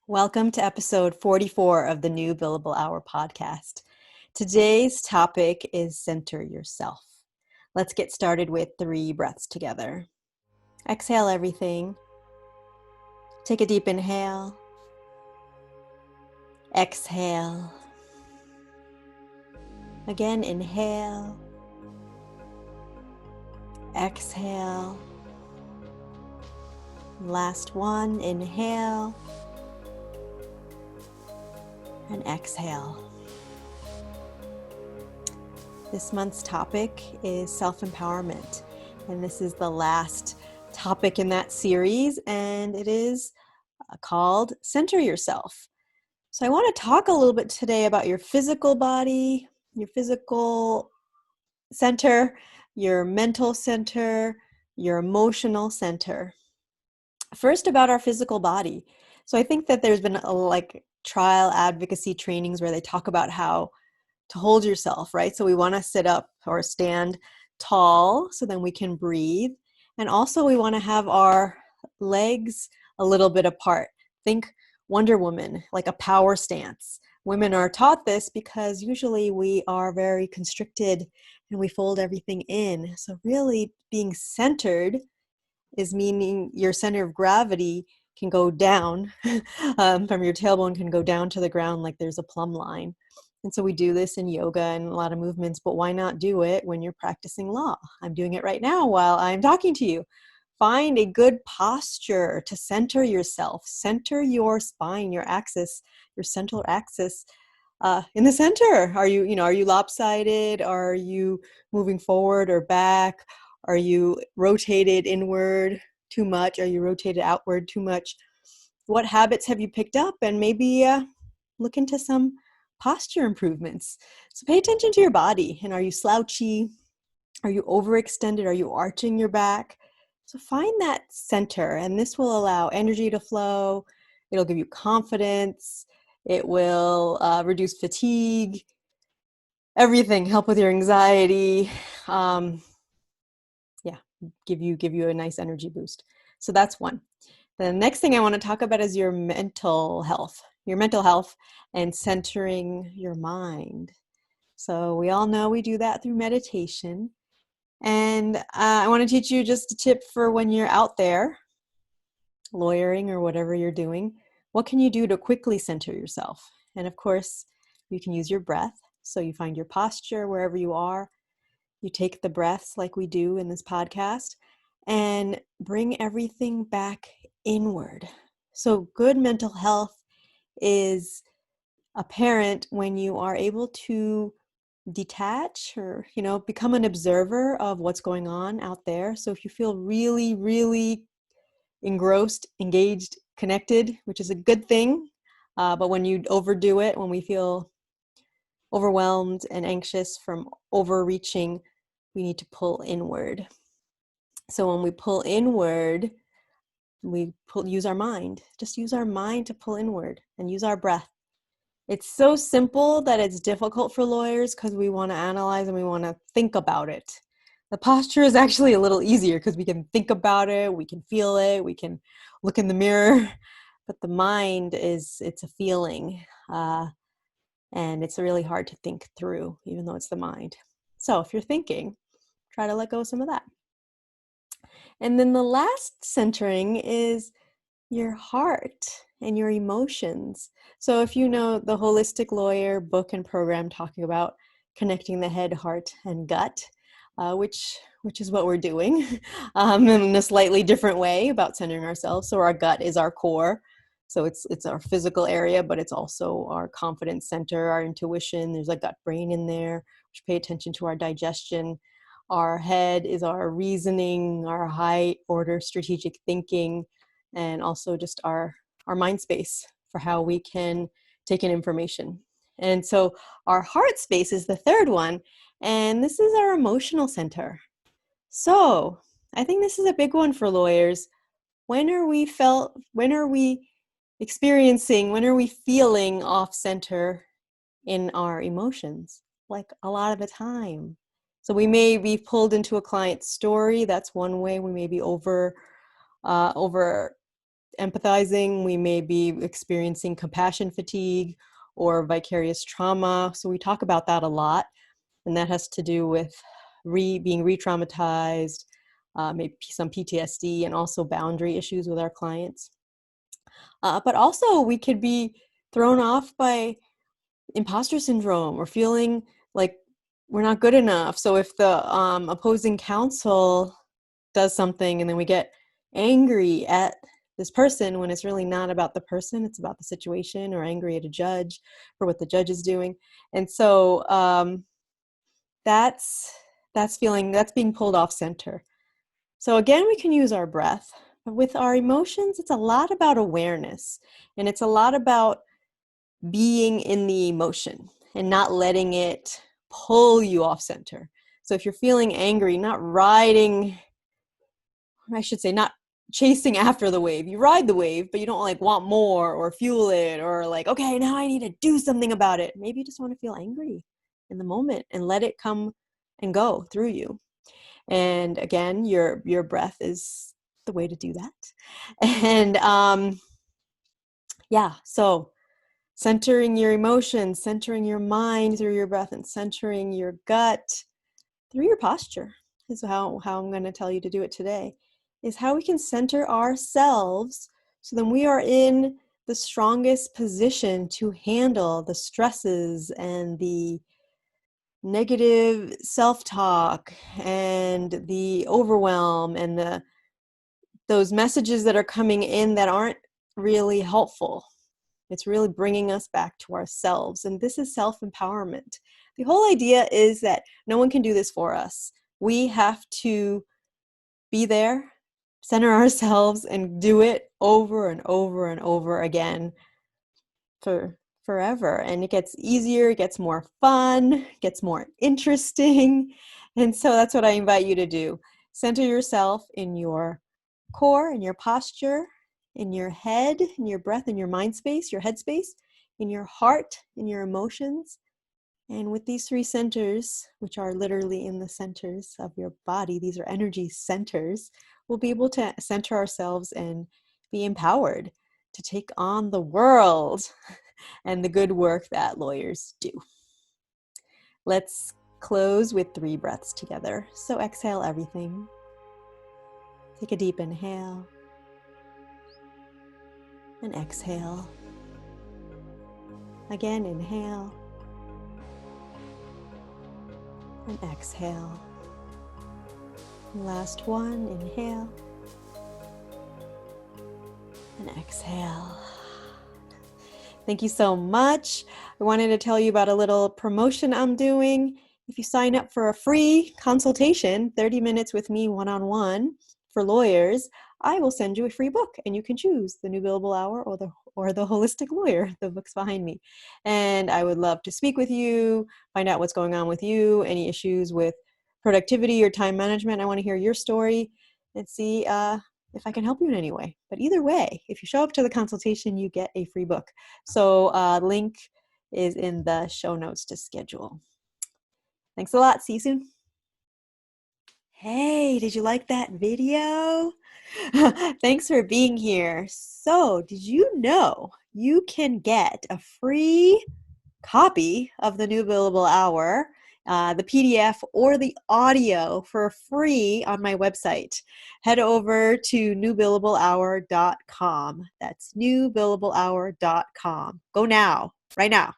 Welcome to episode 44 of the New Billable Hour podcast. Today's topic is center yourself. Let's get started with 3 breaths together. Exhale everything. Take a deep inhale. Exhale. Again, inhale. Exhale. Last one, inhale. And exhale. This month's topic is self-empowerment, and this is the last topic in that series, and it is called Center Yourself. So I want to talk a little bit today about your physical body, your physical center, your mental center, your emotional center. First, about our physical body. So I think that there's been trial advocacy trainings where they talk about how to hold yourself, right? So we want to sit up or stand tall so then we can breathe. And also we want to have our legs a little bit apart. Think Wonder Woman, like a power stance. Women are taught this because usually we are very constricted and we fold everything in. So really being centered is meaning your center of gravity can go down from your tailbone, can go down to the ground like there's a plumb line. And so we do this in yoga and a lot of movements, but why not do it when you're practicing law? I'm doing it right now while I'm talking to you. Find a good posture to center yourself. Center your spine, your axis, your central axis in the center. Are you lopsided? Are you moving forward or back? Are you rotated inward too much? Are you rotated outward too much? What habits have you picked up? And maybe look into some posture improvements. So pay attention to your body. And are you slouchy? Are you overextended? Are you arching your back? So find that center, and this will allow energy to flow. It'll give you confidence. It will reduce fatigue. Everything. Help with your anxiety. Give you a nice energy boost. So that's one. The next thing I want to talk about is your mental health and centering your mind. So we all know we do that through meditation. And I want to teach you just a tip for when you're out there lawyering or whatever you're doing. What can you do to quickly center yourself? And of course, you can use your breath. So you find your posture wherever you are. You take the breaths like we do in this podcast and bring everything back inward. So good mental health is apparent when you are able to detach or, become an observer of what's going on out there. So if you feel really, really engrossed, engaged, connected, which is a good thing, but when you overdo it, when we feel overwhelmed and anxious from overreaching, we need to pull inward. So when we pull inward, use our mind. Just use our mind to pull inward and use our breath. It's so simple that it's difficult for lawyers because we want to analyze and we want to think about it. The posture is actually a little easier because we can think about it, we can feel it, we can look in the mirror. But the mind it's a feeling. And it's really hard to think through, even though it's the mind. So if you're thinking, try to let go of some of that. And then the last centering is your heart and your emotions. So if you know the Holistic Lawyer book and program talking about connecting the head, heart, and gut, which is what we're doing in a slightly different way about centering ourselves. So our gut is our core. So it's our physical area, but it's also our confidence center, our intuition. There's a gut brain in there, which pay attention to our digestion. Our head is our reasoning, our high order strategic thinking, and also just our mind space for how we can take in information. And so our heart space is the third one, and this is our emotional center. So I think this is a big one for lawyers. When are we feeling off center in our emotions? Like a lot of the time. So we may be pulled into a client's story. That's one way. We may be over empathizing. We may be experiencing compassion fatigue or vicarious trauma. So we talk about that a lot. And that has to do with being re-traumatized, maybe some PTSD, and also boundary issues with our clients. But also we could be thrown off by imposter syndrome or feeling like we're not good enough. So if the opposing counsel does something and then we get angry at this person when it's really not about the person, it's about the situation, or angry at a judge for what the judge is doing. And so that's being pulled off center. So again, we can use our breath, but with our emotions, it's a lot about awareness, and it's a lot about being in the emotion and not letting it pull you off center. So if you're feeling angry, not chasing after the wave. You ride the wave, but you don't like want more or fuel it or like, okay, now I need to do something about it. Maybe you just want to feel angry in the moment and let it come and go through you. And again, your breath is the way to do that. And so centering your emotions, centering your mind through your breath, and centering your gut through your posture is how I'm going to tell you to do it today, is how we can center ourselves so then we are in the strongest position to handle the stresses and the negative self-talk and the overwhelm and those messages that are coming in that aren't really helpful. It's really bringing us back to ourselves. And this is self-empowerment. The whole idea is that no one can do this for us. We have to be there, center ourselves, and do it over and over and over again for forever. And it gets easier, it gets more fun, it gets more interesting. And so that's what I invite you to do. Center yourself in your core, in your posture, in your head, in your breath, in your mind space, your head space, in your heart, in your emotions. And with these three centers, which are literally in the centers of your body, these are energy centers, we'll be able to center ourselves and be empowered to take on the world and the good work that lawyers do. Let's close with 3 breaths together. So exhale everything. Take a deep inhale and exhale. Again, inhale and exhale. Last one, inhale and exhale. Thank you so much. I wanted to tell you about a little promotion I'm doing. If you sign up for a free consultation, 30 minutes with me one-on-one for lawyers, I will send you a free book and you can choose the New Billable Hour or the Holistic Lawyer, the book's behind me. And I would love to speak with you, find out what's going on with you, any issues with productivity or time management. I want to hear your story and see if I can help you in any way. But either way, if you show up to the consultation, you get a free book. So link is in the show notes to schedule. Thanks a lot. See you soon. Hey, did you like that video? Thanks for being here. So, did you know you can get a free copy of the New Billable Hour, the PDF or the audio for free on my website? Head over to newbillablehour.com. That's newbillablehour.com. Go now, right now.